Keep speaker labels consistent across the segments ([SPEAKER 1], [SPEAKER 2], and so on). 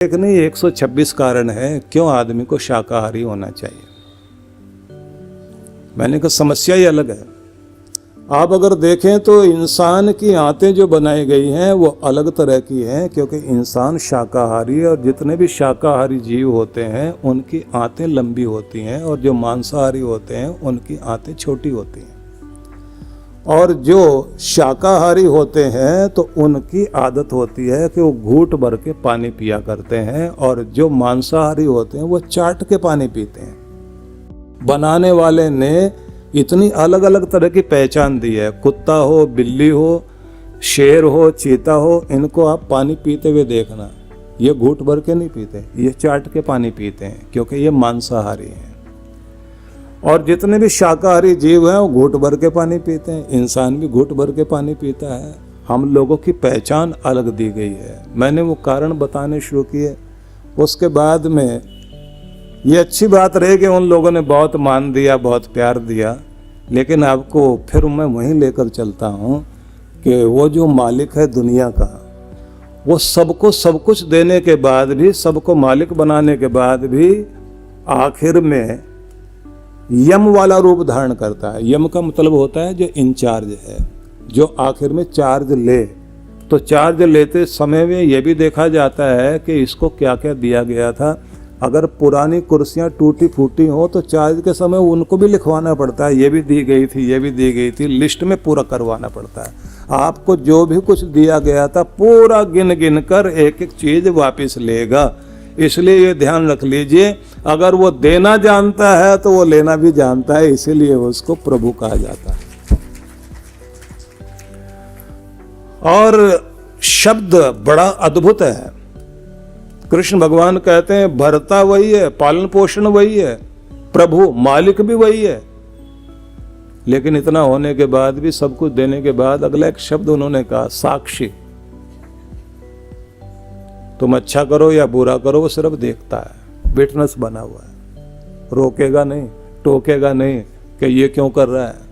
[SPEAKER 1] एक नहीं 126 कारण है क्यों आदमी को शाकाहारी होना चाहिए। मैंने कहा समस्या ही अलग है। आप अगर देखें तो इंसान की आंतें जो बनाई गई हैं वो अलग तरह की हैं, क्योंकि इंसान शाकाहारी है और जितने भी शाकाहारी जीव होते हैं उनकी आंतें लंबी होती हैं और जो मांसाहारी होते हैं उनकी आंतें छोटी होती हैं। और जो शाकाहारी होते हैं तो उनकी आदत होती है कि वो घूंट भर के पानी पिया करते हैं, और जो मांसाहारी होते हैं वो चाट के पानी पीते हैं। बनाने वाले ने इतनी अलग अलग तरह की पहचान दी है। कुत्ता हो, बिल्ली हो, शेर हो, चीता हो, इनको आप पानी पीते हुए देखना, ये घूंट भर के नहीं पीते, ये चाट के पानी पीते हैं, क्योंकि ये मांसाहारी हैं। और जितने भी शाकाहारी जीव हैं वो घूंट भर के पानी पीते हैं। इंसान भी घूंट भर के पानी पीता है। हम लोगों की पहचान अलग दी गई है। मैंने वो कारण बताने शुरू किए। उसके बाद में ये अच्छी बात रही कि उन लोगों ने बहुत मान दिया, बहुत प्यार दिया, लेकिन आपको फिर मैं वहीं लेकर चलता हूँ कि वो जो मालिक है दुनिया का, वो सबको सब कुछ देने के बाद भी, सबको मालिक बनाने के बाद भी आखिर में यम वाला रूप धारण करता है। यम का मतलब होता है जो इंचार्ज है, जो आखिर में चार्ज ले। तो चार्ज लेते समय में ये भी देखा जाता है कि इसको क्या क्या दिया गया था। अगर पुरानी कुर्सियां टूटी फूटी हो तो चार्ज के समय उनको भी लिखवाना पड़ता है, ये भी दी गई थी, ये भी दी गई थी, लिस्ट में पूरा करवाना पड़ता है। आपको जो भी कुछ दिया गया था पूरा गिन गिन कर एक एक चीज वापस लेगा। इसलिए ये ध्यान रख लीजिए, अगर वो देना जानता है तो वो लेना भी जानता है, इसीलिए उसको प्रभु कहा जाता है। और शब्द बड़ा अद्भुत है। कृष्ण भगवान कहते हैं भरता वही है, पालन पोषण वही है, प्रभु मालिक भी वही है। लेकिन इतना होने के बाद भी, सब कुछ देने के बाद, अगला एक शब्द उन्होंने कहा, साक्षी। तुम अच्छा करो या बुरा करो वो सिर्फ देखता है, विटनेस बना हुआ है, रोकेगा नहीं, टोकेगा नहीं कि ये क्यों कर रहा है।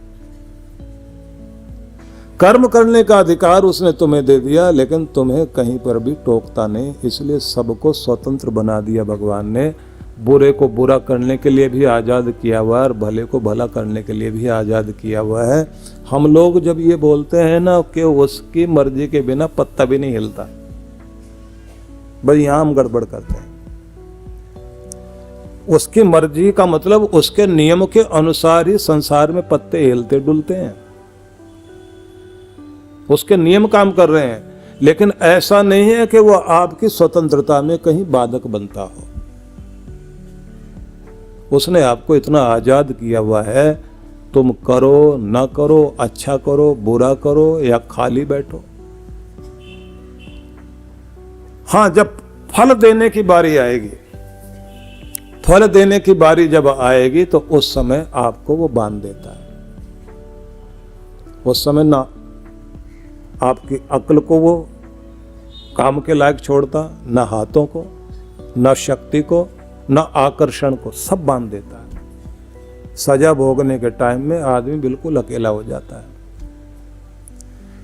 [SPEAKER 1] कर्म करने का अधिकार उसने तुम्हें दे दिया, लेकिन तुम्हें कहीं पर भी टोकता नहीं। इसलिए सबको स्वतंत्र बना दिया भगवान ने। बुरे को बुरा करने के लिए भी आज़ाद किया हुआ है और भले को भला करने के लिए भी आज़ाद किया हुआ है। हम लोग जब ये बोलते हैं ना कि उसकी मर्जी के बिना पत्ता भी नहीं हिलता, भाई यहां हम गड़बड़ करते हैं। उसकी मर्जी का मतलब उसके नियम के अनुसार ही संसार में पत्ते हिलते डुलते हैं, उसके नियम काम कर रहे हैं। लेकिन ऐसा नहीं है कि वो आपकी स्वतंत्रता में कहीं बाधक बनता हो। उसने आपको इतना आजाद किया हुआ है, तुम करो ना करो, अच्छा करो बुरा करो या खाली बैठो। हाँ, जब फल देने की बारी आएगी, फल देने की बारी जब आएगी तो उस समय आपको वो बांध देता है। उस समय ना आपकी अक्ल को वो काम के लायक छोड़ता, ना हाथों को, ना शक्ति को, ना आकर्षण को, सब बांध देता है। सजा भोगने के टाइम में आदमी बिल्कुल अकेला हो जाता है।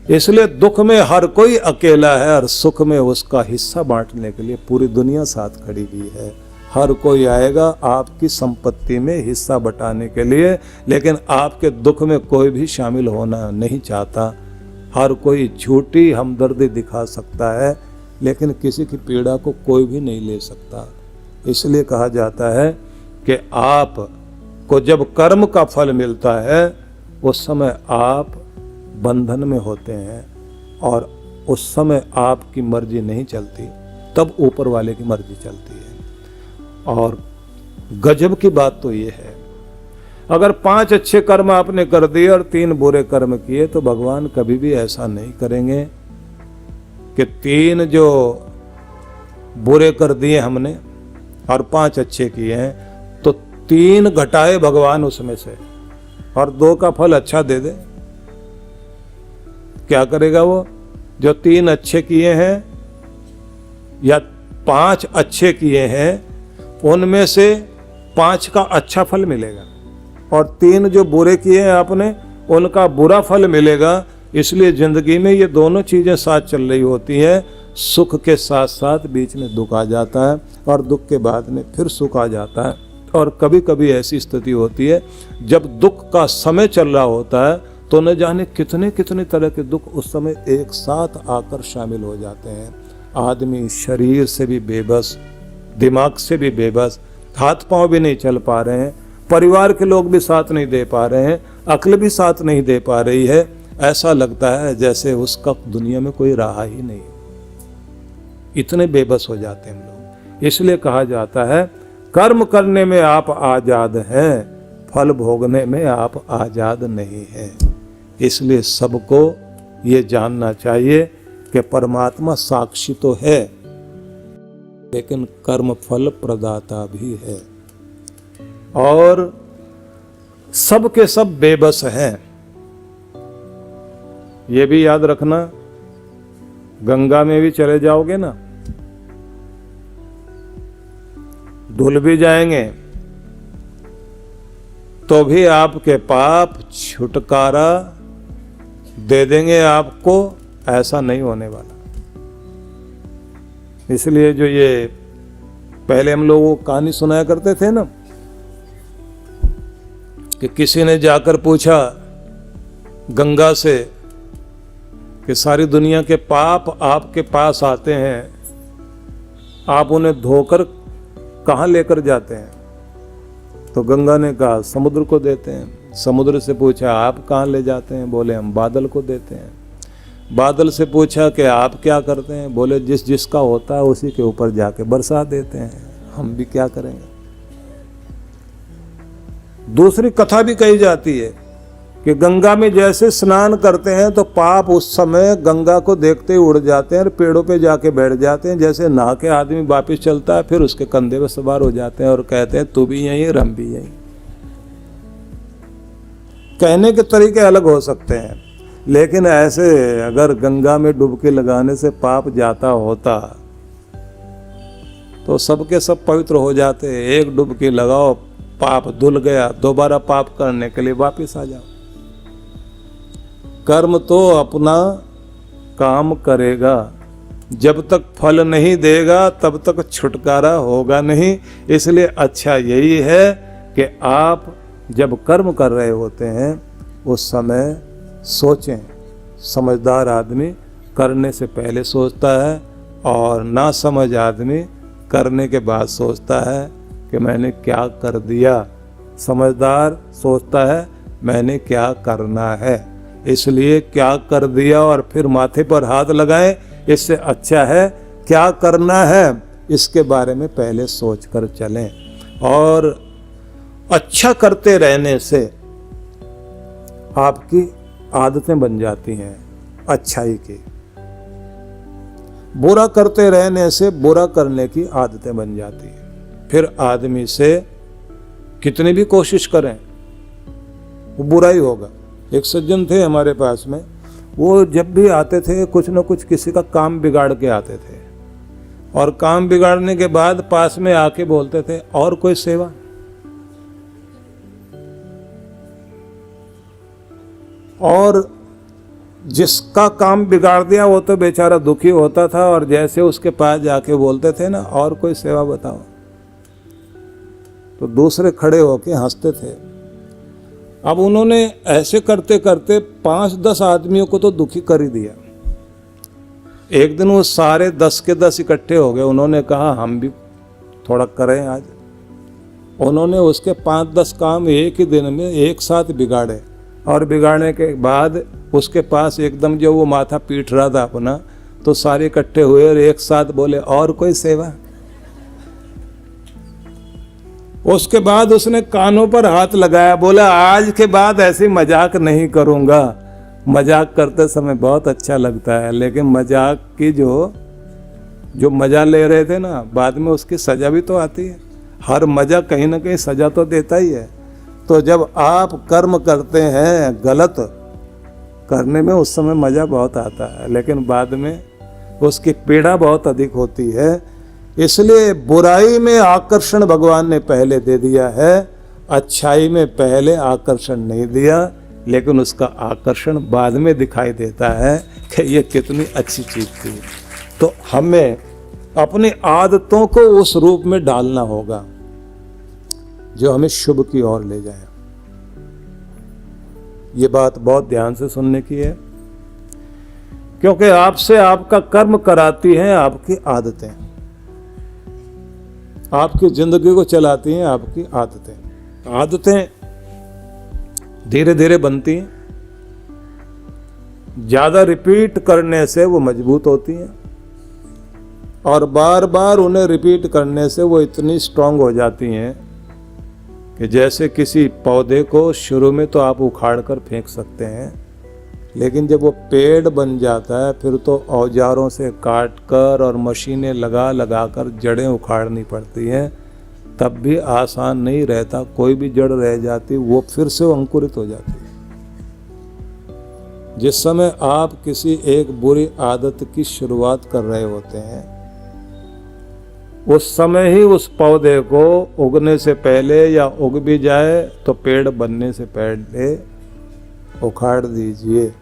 [SPEAKER 1] इसलिए दुख में हर कोई अकेला है और सुख में उसका हिस्सा बांटने के लिए पूरी दुनिया साथ खड़ी हुई है। हर कोई आएगा आपकी संपत्ति में हिस्सा बटाने के लिए, लेकिन आपके दुख में कोई भी शामिल होना नहीं चाहता। हर कोई झूठी हमदर्दी दिखा सकता है, लेकिन किसी की पीड़ा को कोई भी नहीं ले सकता। इसलिए कहा जाता है कि आप को जब कर्म का फल मिलता है उस समय आप बंधन में होते हैं और उस समय आपकी मर्जी नहीं चलती, तब ऊपर वाले की मर्जी चलती है। और गजब की बात तो ये है, अगर 5 अच्छे कर्म आपने कर दिए और 3 बुरे कर्म किए तो भगवान कभी भी ऐसा नहीं करेंगे कि 3 जो बुरे कर दिए हमने और 5 अच्छे किए हैं तो 3 घटाए भगवान उसमें से और 2 का फल अच्छा दे दे। क्या करेगा वो? जो 3 अच्छे किए हैं या 5 अच्छे किए हैं उनमें से 5 का अच्छा फल मिलेगा, और 3 जो बुरे किए हैं आपने उनका बुरा फल मिलेगा। इसलिए जिंदगी में ये दोनों चीजें साथ चल रही होती है। सुख के साथ साथ बीच में दुख आ जाता है और दुख के बाद में फिर सुख आ जाता है। और कभी कभी ऐसी स्थिति होती है जब दुख का समय चल रहा होता है तो न जाने कितने कितने तरह के दुख उस समय एक साथ आकर शामिल हो जाते हैं। आदमी शरीर से भी बेबस, दिमाग से भी बेबस, हाथ पांव भी नहीं चल पा रहे हैं, परिवार के लोग भी साथ नहीं दे पा रहे हैं, अक्ल भी साथ नहीं दे पा रही है। ऐसा लगता है जैसे उसका दुनिया में कोई रहा ही नहीं। इतने बेबस हो जाते हैं हम लोग। इसलिए कहा जाता है कर्म करने में आप आजाद हैं, फल भोगने में आप आजाद नहीं हैं। इसलिए सबको ये जानना चाहिए कि परमात्मा साक्षी तो है लेकिन कर्म फल प्रदाता भी है और सब के सब बेबस हैं। ये भी याद रखना, गंगा में भी चले जाओगे ना, धुल भी जाएंगे तो भी आपके पाप छुटकारा दे देंगे आपको, ऐसा नहीं होने वाला। इसलिए जो ये पहले हम लोग वो कहानी सुनाया करते थे ना कि किसी ने जाकर पूछा गंगा से कि सारी दुनिया के पाप आपके पास आते हैं, आप उन्हें धोकर कहाँ लेकर जाते हैं? तो गंगा ने कहा समुद्र को देते हैं। समुद्र से पूछा आप कहाँ ले जाते हैं? बोले हम बादल को देते हैं। बादल से पूछा कि आप क्या करते हैं? बोले जिस जिसका होता है उसी के ऊपर जाके बरसा देते हैं, हम भी क्या करेंगे। दूसरी कथा भी कही जाती है कि गंगा में जैसे स्नान करते हैं तो पाप उस समय गंगा को देखते ही उड़ जाते हैं और पेड़ों पे जाके बैठ जाते हैं। जैसे नहा के आदमी वापिस चलता है फिर उसके कंधे पे सवार हो जाते हैं और कहते हैं तू भी यहीं और हम भी यहीं। कहने के तरीके अलग हो सकते हैं लेकिन ऐसे अगर गंगा में डुबकी लगाने से पाप जाता होता तो सबके सब पवित्र हो जाते। एक डुबकी लगाओ, पाप धुल गया, दोबारा पाप करने के लिए वापिस आ जाओ। कर्म तो अपना काम करेगा, जब तक फल नहीं देगा तब तक छुटकारा होगा नहीं। इसलिए अच्छा यही है कि आप जब कर्म कर रहे होते हैं उस समय सोचें। समझदार आदमी करने से पहले सोचता है और ना समझ आदमी करने के बाद सोचता है कि मैंने क्या कर दिया। समझदार सोचता है मैंने क्या करना है, इसलिए क्या कर दिया और फिर माथे पर हाथ लगाएं, इससे अच्छा है क्या करना है इसके बारे में पहले सोच कर चलें। और अच्छा करते रहने से आपकी आदतें बन जाती हैं अच्छाई की। बुरा करते रहने से बुरा करने की आदतें बन जाती हैं। फिर आदमी से कितनी भी कोशिश करें वो बुरा ही होगा। एक सज्जन थे हमारे पास में, वो जब भी आते थे कुछ न कुछ किसी का काम बिगाड़ के आते थे और काम बिगाड़ने के बाद पास में आके बोलते थे और कोई सेवा। और जिसका काम बिगाड़ दिया वो तो बेचारा दुखी होता था और जैसे उसके पास जाके बोलते थे ना और कोई सेवा बताओ तो दूसरे खड़े होके हंसते थे। अब उन्होंने ऐसे करते करते 5-10 आदमियों को तो दुखी कर ही दिया। एक दिन वो सारे 10 के 10 इकट्ठे हो गए। उन्होंने कहा हम भी थोड़ा करें आज। उन्होंने उसके 5-10 काम एक ही दिन में एक साथ बिगाड़े और बिगाड़ने के बाद उसके पास एकदम जो वो माथा पीट रहा था अपना, तो सारे इकट्ठे हुए और एक साथ बोले और कोई सेवा। उसके बाद उसने कानों पर हाथ लगाया, बोला आज के बाद ऐसी मजाक नहीं करूंगा। मजाक करते समय बहुत अच्छा लगता है लेकिन मजाक की जो मजा ले रहे थे ना बाद में उसकी सजा भी तो आती है। हर मजा कहीं ना कहीं सजा तो देता ही है। तो जब आप कर्म करते हैं गलत करने में उस समय मजा बहुत आता है लेकिन बाद में उसकी पीड़ा बहुत अधिक होती है। इसलिए बुराई में आकर्षण भगवान ने पहले दे दिया है, अच्छाई में पहले आकर्षण नहीं दिया लेकिन उसका आकर्षण बाद में दिखाई देता है कि ये कितनी अच्छी चीज थी। तो हमें अपनी आदतों को उस रूप में डालना होगा जो हमें शुभ की ओर ले जाए। ये बात बहुत ध्यान से सुनने की है, क्योंकि आपसे आपका कर्म कराती हैं आपकी आदतें, आपकी जिंदगी को चलाती हैं आपकी आदतें। आदतें धीरे धीरे बनती हैं, ज्यादा रिपीट करने से वो मजबूत होती हैं, और बार बार उन्हें रिपीट करने से वो इतनी स्ट्रांग हो जाती हैं कि जैसे किसी पौधे को शुरू में तो आप उखाड़ कर फेंक सकते हैं, लेकिन जब वो पेड़ बन जाता है फिर तो औजारों से काट कर और मशीनें लगा लगा कर जड़ें उखाड़नी पड़ती हैं, तब भी आसान नहीं रहता। कोई भी जड़ रह जाती वो फिर से अंकुरित हो जाती है। जिस समय आप किसी एक बुरी आदत की शुरुआत कर रहे होते हैं, उस समय ही उस पौधे को उगने से पहले या उग भी जाए तो पेड़ बनने से पहले उखाड़ दीजिए।